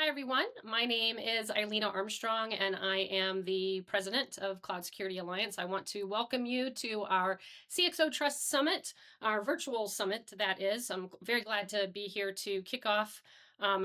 Hi, everyone. My name is Illena Armstrong, and I am the president of Cloud Security Alliance. I want to welcome you to our CXO Trust Summit, our virtual summit, that is. I'm very glad to be here to kick off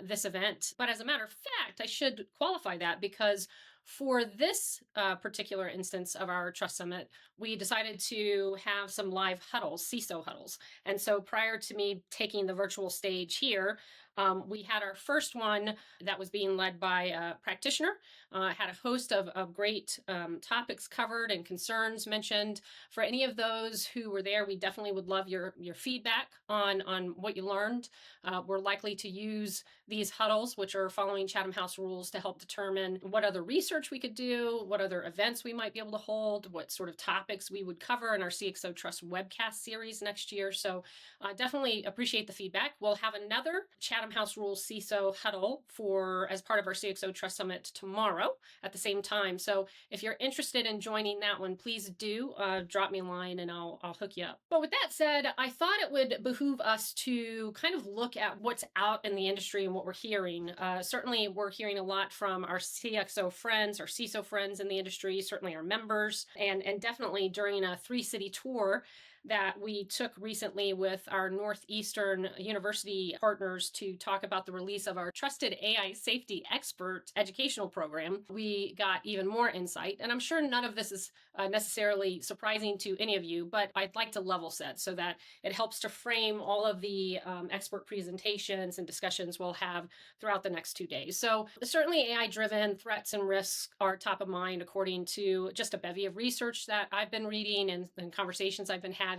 this event. But as a matter of fact, I should qualify that because for this particular instance of our Trust Summit, we decided to have some live huddles, CISO huddles. And so prior to me taking the virtual stage here, we had our first one that was being led by a practitioner, had a host of great topics covered and concerns mentioned. For any of those who were there, we definitely would love your feedback on what you learned. We're likely to use these huddles, which are following Chatham House rules, to help determine what other research we could do, what other events we might be able to hold, what sort of topics we would cover in our CXO Trust webcast series next year. So definitely appreciate the feedback. We'll have another Chatham House Rules CISO huddle as part of our CXO Trust Summit tomorrow at the same time. So if you're interested in joining that one, please do drop me a line and I'll hook you up. But with that said, I thought it would behoove us to kind of look at what's out in the industry and what we're hearing. Certainly, we're hearing a lot from our CXO friends, our CISO friends in the industry, certainly our members, and definitely during a 3-city tour that we took recently with our Northeastern University partners to talk about the release of our Trusted AI Safety Expert educational program. We got even more insight, and I'm sure none of this is necessarily surprising to any of you, but I'd like to level set so that it helps to frame all of the expert presentations and discussions we'll have throughout the next 2 days. So certainly AI-driven threats and risks are top of mind according to just a bevy of research that I've been reading and conversations I've been having.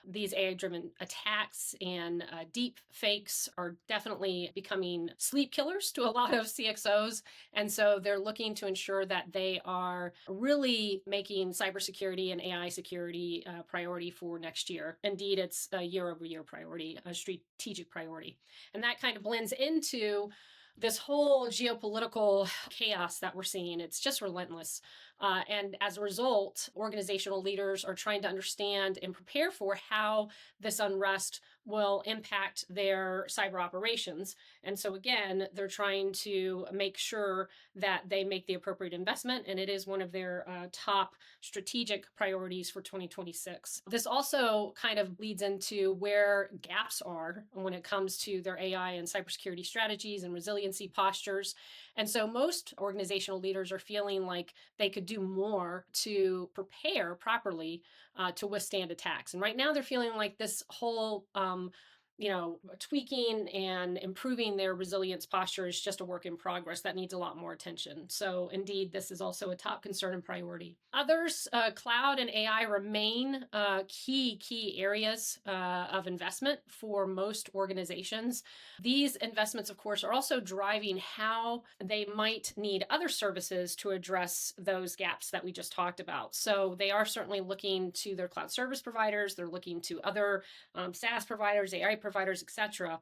These AI-driven attacks and deep fakes are definitely becoming sleep killers to a lot of CXOs. And so they're looking to ensure that they are really making cybersecurity and AI security a priority for next year. Indeed, it's a year-over-year priority, a strategic priority. And that kind of blends into this whole geopolitical chaos that we're seeing. It's just relentless. And as a result, organizational leaders are trying to understand and prepare for how this unrest will impact their cyber operations. And so again, they're trying to make sure that they make the appropriate investment, and it is one of their top strategic priorities for 2026. This also kind of leads into where gaps are when it comes to their AI and cybersecurity strategies and resiliency postures. And so most organizational leaders are feeling like they could do more to prepare properly to withstand attacks. And right now they're feeling like this whole tweaking and improving their resilience posture is just a work in progress that needs a lot more attention. So indeed, this is also a top concern and priority. Others, cloud and AI remain key areas of investment for most organizations. These investments, of course, are also driving how they might need other services to address those gaps that we just talked about. So they are certainly looking to their cloud service providers. They're looking to other SaaS providers, AI providers, etc.,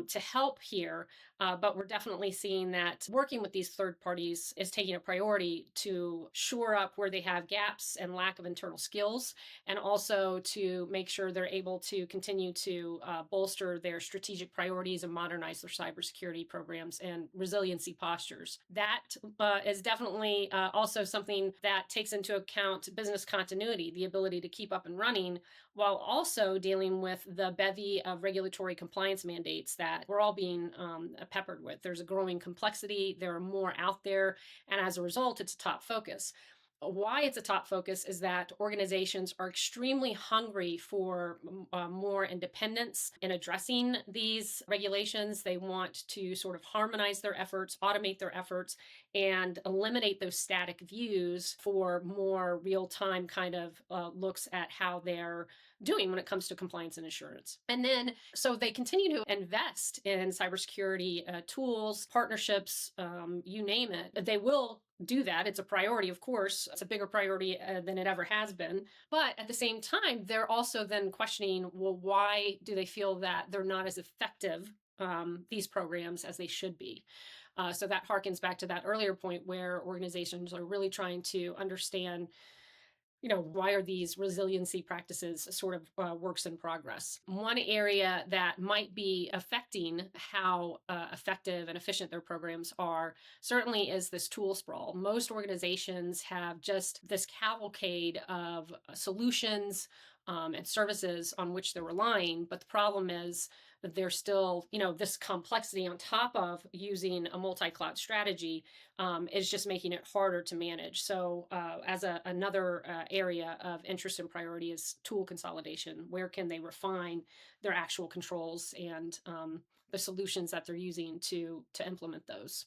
to help here. But we're definitely seeing that working with these third parties is taking a priority to shore up where they have gaps and lack of internal skills, and also to make sure they're able to continue to bolster their strategic priorities and modernize their cybersecurity programs and resiliency postures. That is definitely also something that takes into account business continuity, the ability to keep up and running, while also dealing with the bevy of regulatory compliance mandates that we're all being peppered with. There's a growing complexity, there are more out there, and as a result, it's a top focus. Why it's a top focus is that organizations are extremely hungry for more independence in addressing these regulations. They want to sort of harmonize their efforts, automate their efforts, and eliminate those static views for more real-time kind of looks at how they're doing when it comes to compliance and assurance. And then, so they continue to invest in cybersecurity tools, partnerships, you name it. They will do that. It's a priority, of course. It's a bigger priority than it ever has been. But at the same time, they're also then questioning, well, why do they feel that they're not as effective, these programs, as they should be? So that harkens back to that earlier point where organizations are really trying to understand why are these resiliency practices sort of works in progress? One area that might be affecting how effective and efficient their programs are certainly is this tool sprawl. Most organizations have just this cavalcade of solutions and services on which they're relying. But the problem is that there's still, this complexity on top of using a multi-cloud strategy is just making it harder to manage. So as another area of interest and priority is tool consolidation. Where can they refine their actual controls and the solutions that they're using to implement those?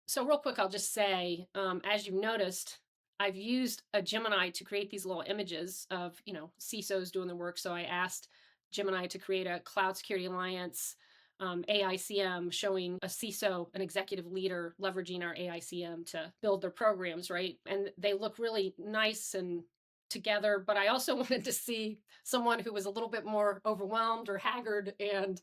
So real quick, I'll just say, as you've noticed, I've used a Gemini to create these little images of, CISOs doing the work. So I asked Gemini to create a Cloud Security Alliance AICM showing a CISO, an executive leader, leveraging our AICM to build their programs, right? And they look really nice and together, but I also wanted to see someone who was a little bit more overwhelmed or haggard, and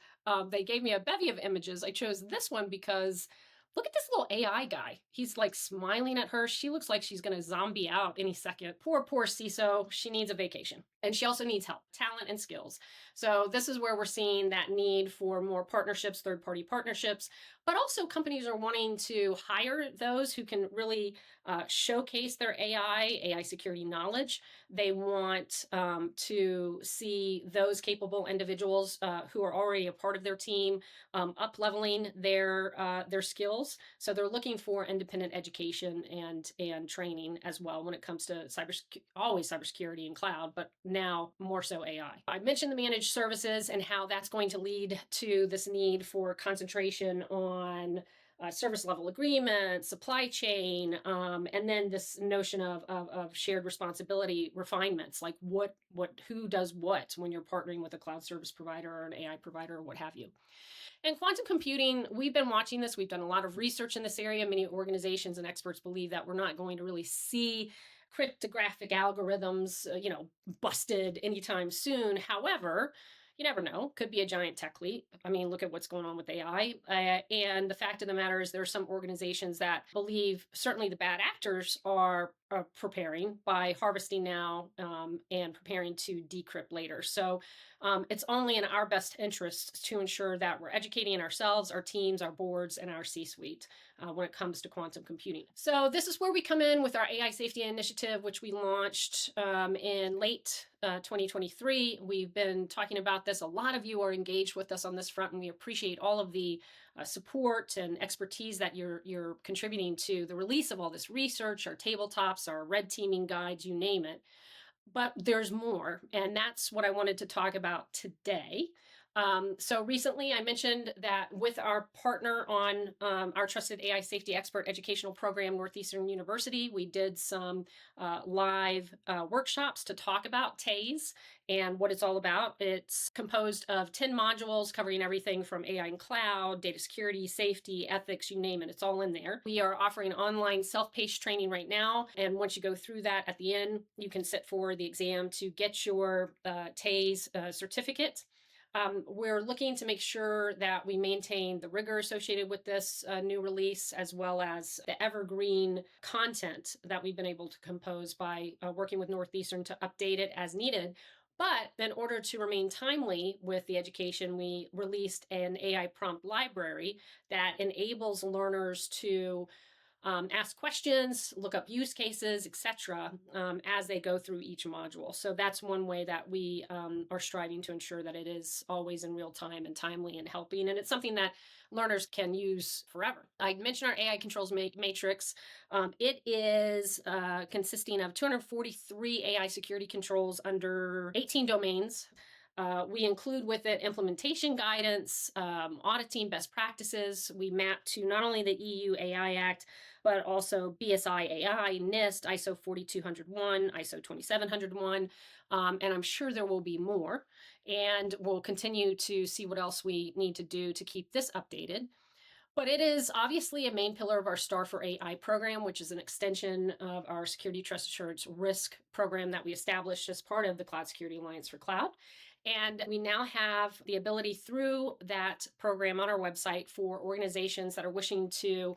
they gave me a bevy of images. I chose this one because look at this little AI guy. He's like smiling at her. She looks like she's going to zombie out any second. Poor CISO. She needs a vacation. And she also needs help, talent, and skills. So this is where we're seeing that need for more partnerships, third-party partnerships, but also companies are wanting to hire those who can really showcase their AI security knowledge. They want to see those capable individuals who are already a part of their team up-leveling their skills. So they're looking for independent education and training as well when it comes to always cybersecurity and cloud, but now more so AI. I mentioned the managed services and how that's going to lead to this need for concentration on service level agreement, supply chain, and then this notion of shared responsibility refinements, like who does what when you're partnering with a cloud service provider or an AI provider or what have you. And quantum computing, we've been watching this. We've done a lot of research in this area. Many organizations and experts believe that we're not going to really see cryptographic algorithms, busted anytime soon. However, you never know. Could be a giant tech leap. I mean, look at what's going on with AI. And the fact of the matter is there are some organizations that believe certainly the bad actors are preparing by harvesting now and preparing to decrypt later. So it's only in our best interest to ensure that we're educating ourselves, our teams, our boards, and our C-suite when it comes to quantum computing. So this is where we come in with our AI safety initiative, which we launched in late 2023. We've been talking about this. A lot of you are engaged with us on this front, and we appreciate all of the support and expertise that you're contributing to the release of all this research, our tabletops, our red teaming guides, you name it. But there's more, and that's what I wanted to talk about today. So recently I mentioned that with our partner on our Trusted AI Safety Expert educational program, Northeastern University, we did some live workshops to talk about TASE and what it's all about. It's composed of 10 modules covering everything from AI and cloud, data security, safety, ethics, you name it. It's all in there. We are offering online self-paced training right now. And once you go through that at the end, you can sit for the exam to get your TASE certificate. We're looking to make sure that we maintain the rigor associated with this new release, as well as the evergreen content that we've been able to compose by working with Northeastern to update it as needed. But in order to remain timely with the education, we released an AI prompt library that enables learners to ask questions, look up use cases, etc., as they go through each module. So that's one way that we are striving to ensure that it is always in real time and timely and helping. And it's something that learners can use forever. I mentioned our AI controls matrix. It is consisting of 243 AI security controls under 18 domains. We include with it implementation guidance, auditing best practices. We map to not only the EU AI Act, but also BSI AI, NIST, ISO 42001, ISO 27001, and I'm sure there will be more. And we'll continue to see what else we need to do to keep this updated. But it is obviously a main pillar of our Star for AI program, which is an extension of our Security Trust Assurance Risk program that we established as part of the Cloud Security Alliance for Cloud. And we now have the ability through that program on our website for organizations that are wishing to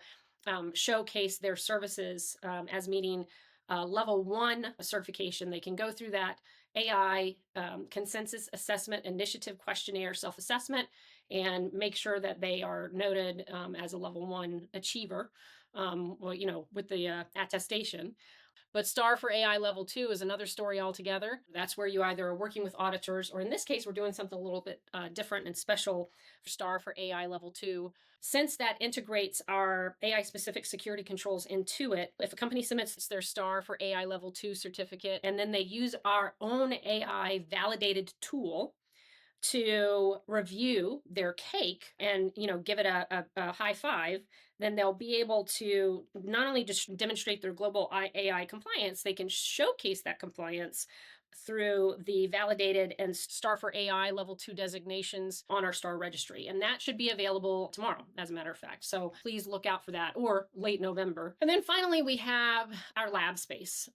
showcase their services as meeting level 1 certification. They can go through that AI consensus assessment initiative questionnaire self-assessment and make sure that they are noted as a level 1 achiever. With the attestation. But STAR for AI level 2 is another story altogether. That's where you either are working with auditors, or in this case, we're doing something a little bit different and special for STAR for AI level 2. Since that integrates our AI specific security controls into it, if a company submits their STAR for AI level 2 certificate and then they use our own AI validated tool to review their cake and give it a high five, then they'll be able to not only just demonstrate their global AI compliance, they can showcase that compliance through the validated and STAR for AI level 2 designations on our STAR registry. And that should be available tomorrow, as a matter of fact. So please look out for that, or late November. And then finally, we have our lab space.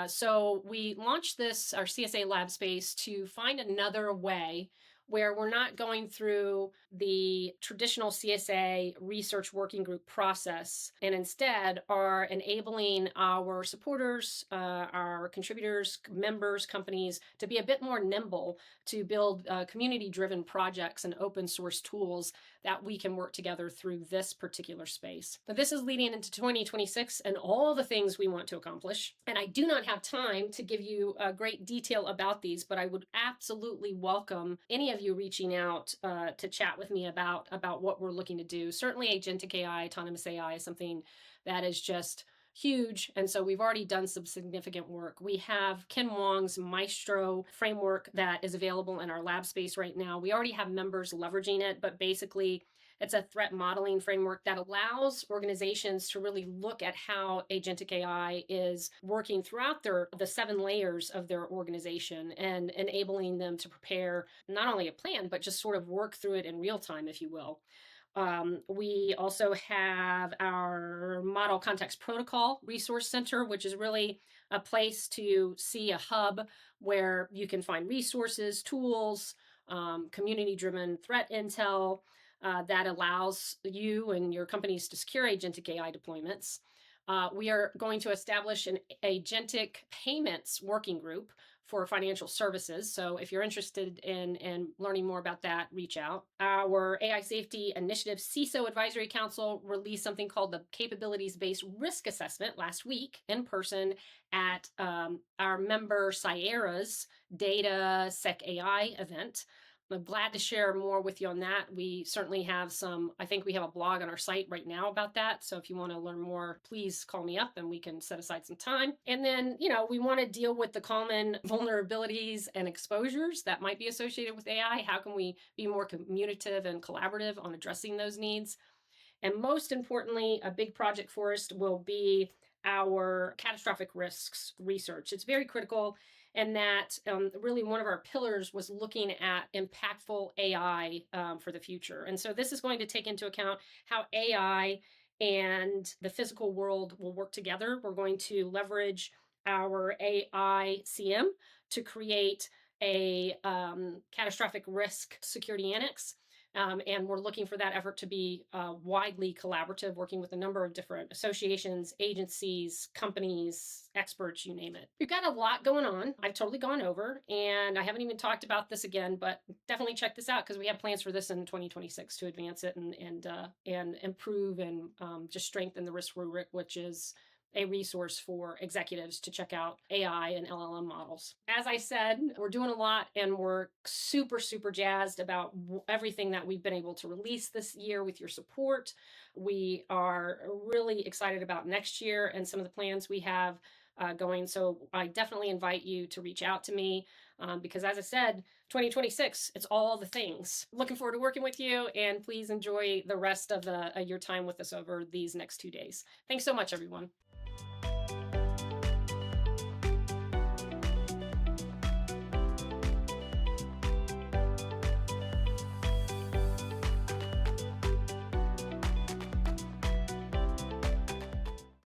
So we launched our CSA lab space to find another way where we're not going through the traditional CSA research working group process, and instead are enabling our supporters, our contributors, members, companies to be a bit more nimble to build community-driven projects and open source tools that we can work together through this particular space. But this is leading into 2026 and all the things we want to accomplish. And I do not have time to give you a great detail about these, but I would absolutely welcome any of you reaching out to chat with me about what we're looking to do. Certainly agentic AI, autonomous AI is something that is just huge. And so we've already done some significant work. We have Ken Wong's Maestro framework that is available in our lab space right now. We already have members leveraging it, but basically it's a threat modeling framework that allows organizations to really look at how agentic AI is working throughout the 7 layers of their organization, and enabling them to prepare not only a plan, but just sort of work through it in real time, if you will. We also have our Model Context Protocol Resource Center, which is really a place to see a hub where you can find resources, tools, community-driven threat intel that allows you and your companies to secure agentic AI deployments. We are going to establish an agentic payments working group for financial services. So if you're interested in learning more about that, reach out. Our AI Safety Initiative CISO Advisory Council released something called the Capabilities-Based Risk Assessment last week in person at our member Sierra's Data Sec AI event. I'm glad to share more with you on that. We certainly have I think we have a blog on our site right now about that. So if you want to learn more, please call me up and we can set aside some time. And then, we want to deal with the common vulnerabilities and exposures that might be associated with AI. How can we be more communicative and collaborative on addressing those needs? And most importantly, a big project for us will be our catastrophic risks research. It's very critical. And that really one of our pillars was looking at impactful AI for the future. And so this is going to take into account how AI and the physical world will work together. We're going to leverage our AI CM to create a catastrophic risk security annex. And we're looking for that effort to be widely collaborative, working with a number of different associations, agencies, companies, experts, you name it. We've got a lot going on. I've totally gone over, and I haven't even talked about this again, but definitely check this out because we have plans for this in 2026 to advance it and improve and just strengthen the risk rubric, which is a resource for executives to check out AI and LLM models. As I said, we're doing a lot, and we're super, super jazzed about everything that we've been able to release this year with your support. We are really excited about next year and some of the plans we have going. So I definitely invite you to reach out to me because, as I said, 2026, it's all the things. Looking forward to working with you, and please enjoy the rest of your time with us over these next 2 days. Thanks so much, everyone.